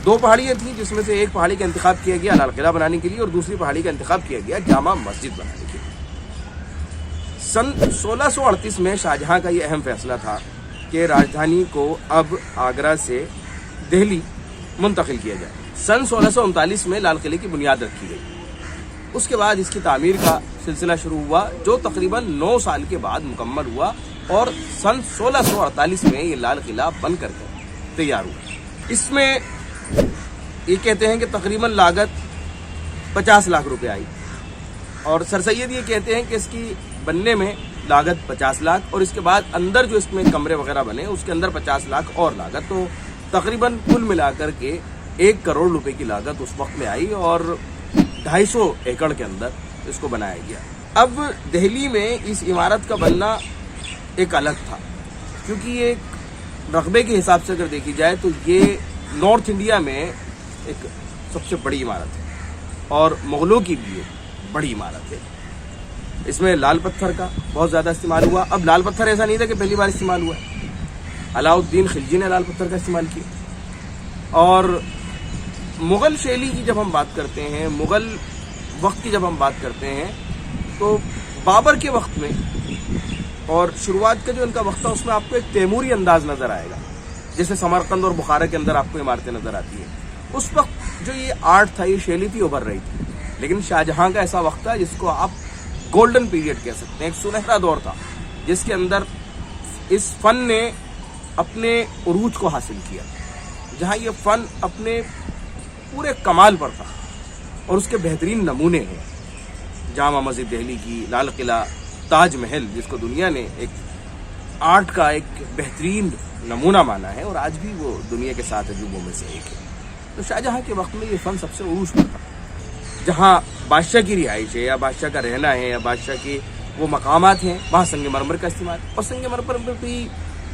دو پہاڑیاں تھیں جس میں سے ایک پہاڑی کا انتخاب کیا گیا لال قلعہ بنانے کے لیے اور دوسری پہاڑی کا انتخاب کیا گیا جامع مسجد بنانے کے لیے۔ سن 1638 میں شاہجہاں کا یہ اہم فیصلہ تھا کہ راجدھانی کو اب آگرہ سے دہلی منتقل کیا جائے۔ سن 1639 میں لال قلعے کی بنیاد رکھی گئی۔ اس کے بعد اس کی تعمیر کا سلسلہ شروع ہوا جو تقریباً 9 سال کے بعد مکمل ہوا اور سن 1648 میں یہ لال قلعہ بن کر تیار ہوا۔ اس میں یہ کہتے ہیں کہ تقریباً لاگت 50 لاکھ روپے آئی اور سر سید یہ کہتے ہیں کہ اس کی بننے میں لاگت 50 لاکھ اور اس کے بعد اندر جو اس میں کمرے وغیرہ بنے اس کے اندر 50 لاکھ اور لاگت، تو تقریباً کل ملا کر کے 1 کروڑ روپے کی لاگت اس وقت میں آئی اور 250 ایکڑ کے اندر اس کو بنایا گیا۔ اب دہلی میں اس عمارت کا بننا ایک الگ تھا کیونکہ یہ ایک رقبے کے حساب سے اگر دیکھی جائے تو یہ نارتھ انڈیا میں ایک سب سے بڑی عمارت ہے اور مغلوں کی بھی ایک بڑی عمارت ہے۔ اس میں لال پتھر کا بہت زیادہ استعمال ہوا۔ اب لال پتھر ایسا نہیں تھا کہ پہلی بار استعمال ہوا ہے، علاء الدین خلجی نے لال پتھر کا استعمال کیا۔ اور مغل شیلی کی جب ہم بات کرتے ہیں، مغل وقت کی جب ہم بات کرتے ہیں تو بابر کے وقت میں اور شروعات کا جو ان کا وقت تھا اس میں آپ کو ایک تیموری انداز نظر آئے گا، جیسے سمرقند اور بخارا کے اندر آپ کو عمارتیں نظر آتی ہیں۔ اس وقت جو یہ آرٹ تھا، یہ شیلی تھی، ابھر رہی تھی، لیکن شاہجہاں کا ایسا وقت تھا جس کو آپ گولڈن پیریڈ کہہ سکتے ہیں، ایک سنہرا دور تھا جس کے اندر اس فن نے اپنے عروج کو حاصل کیا، جہاں یہ فن اپنے پورے کمال پر تھا اور اس کے بہترین نمونے ہیں جامع مسجد دہلی کی، لال قلعہ، تاج محل جس کو دنیا نے ایک آرٹ کا ایک بہترین نمونہ مانا ہے اور آج بھی وہ دنیا کے 7 عجوبوں میں سے ایک ہے۔ تو شاہجہاں کے وقت میں یہ فن سب سے عروج پر تھا، جہاں بادشاہ کی رہائش ہے یا بادشاہ کا رہنا ہے یا بادشاہ کے وہ مقامات ہیں، وہاں سنگ مرمر کا استعمال، اور سنگ مرمر میں بھی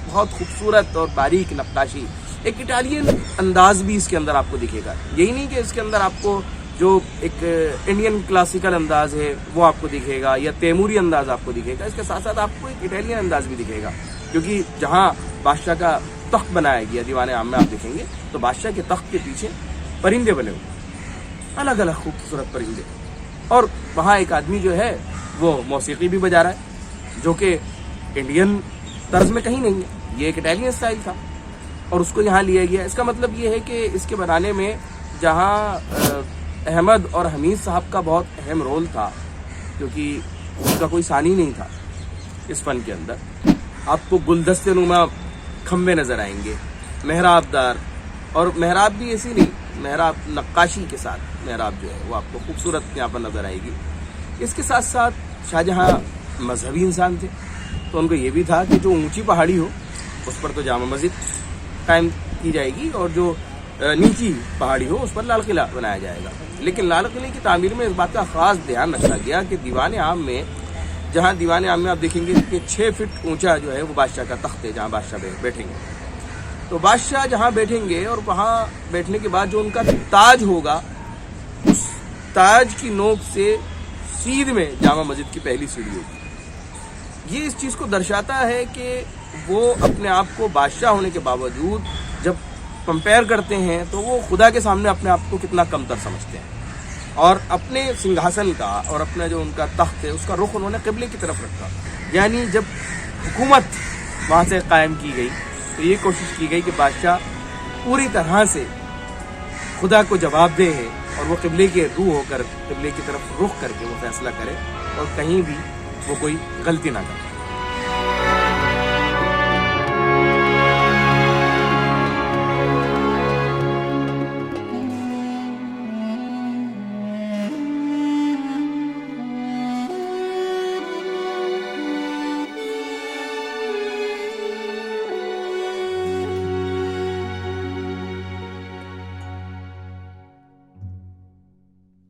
بہت خوبصورت اور باریک نقاشی، ایک اٹالین انداز بھی اس کے اندر آپ کو دکھے گا۔ یہی نہیں کہ اس کے اندر آپ کو جو ایک انڈین کلاسیکل انداز ہے وہ آپ کو دکھے گا یا تیموری انداز آپ کو دکھے گا، اس کے ساتھ ساتھ آپ کو ایک اٹالین انداز بھی دکھے گا، کیونکہ جہاں بادشاہ کا تخت بنایا گیا دیوان عام میں آپ دیکھیں گے تو بادشاہ کے تخت کے پیچھے پرندے بنے ہوئے، الگ الگ خوبصورت پرندے، اور وہاں ایک آدمی جو ہے وہ موسیقی بھی بجا رہا ہے جو کہ انڈین طرز میں کہیں نہیں ہے، یہ ایک اٹالین اسٹائل تھا اور اس کو یہاں لیا گیا۔ اس کا مطلب یہ ہے کہ اس کے بنانے میں جہاں احمد اور حمید صاحب کا بہت اہم رول تھا کیونکہ اس کا کوئی ثانی نہیں تھا اس فن کے اندر، آپ کو گلدستے نما کھمبے نظر آئیں گے، محراب دار، اور محراب بھی ایسی نہیں، محراب نقاشی کے ساتھ محراب جو ہے وہ آپ کو خوبصورت یہاں پر نظر آئے گی۔ اس کے ساتھ ساتھ شاہجہاں مذہبی انسان تھے تو ان کو یہ بھی تھا کہ جو اونچی پہاڑی ہو اس پر تو جامع مسجد قائم کی جائے گی اور جو نیچی پہاڑی ہو اس پر لال قلعہ بنایا جائے گا۔ لیکن لال قلعے کی تعمیر میں اس بات کا خاص دھیان رکھا گیا کہ دیوان عام میں، جہاں دیوان عام میں آپ دیکھیں گے کہ 6 فٹ اونچا جو ہے وہ بادشاہ کا تخت ہے جہاں بادشاہ بیٹھیں گے، تو بادشاہ جہاں بیٹھیں گے اور وہاں بیٹھنے کے بعد جو ان کا تاج ہوگا اس تاج کی نوک سے سیدھ میں جامع مسجد کی پہلی سیڑھی ہوگی۔ یہ اس چیز کو درشاتا ہے کہ وہ اپنے آپ کو بادشاہ ہونے کے باوجود جب کمپیئر کرتے ہیں تو وہ خدا کے سامنے اپنے آپ کو کتنا کم تر سمجھتے ہیں، اور اپنے سنگھاسن کا اور اپنا جو ان کا تخت ہے اس کا رخ انہوں نے قبلے کی طرف رکھا، یعنی جب حکومت وہاں سے قائم کی گئی تو یہ کوشش کی گئی کہ بادشاہ پوری طرح سے خدا کو جواب دہ ہے اور وہ قبلے کے روح ہو کر قبلے کی طرف رخ کر کے وہ فیصلہ کرے اور کہیں بھی وہ کوئی غلطی نہ کرے۔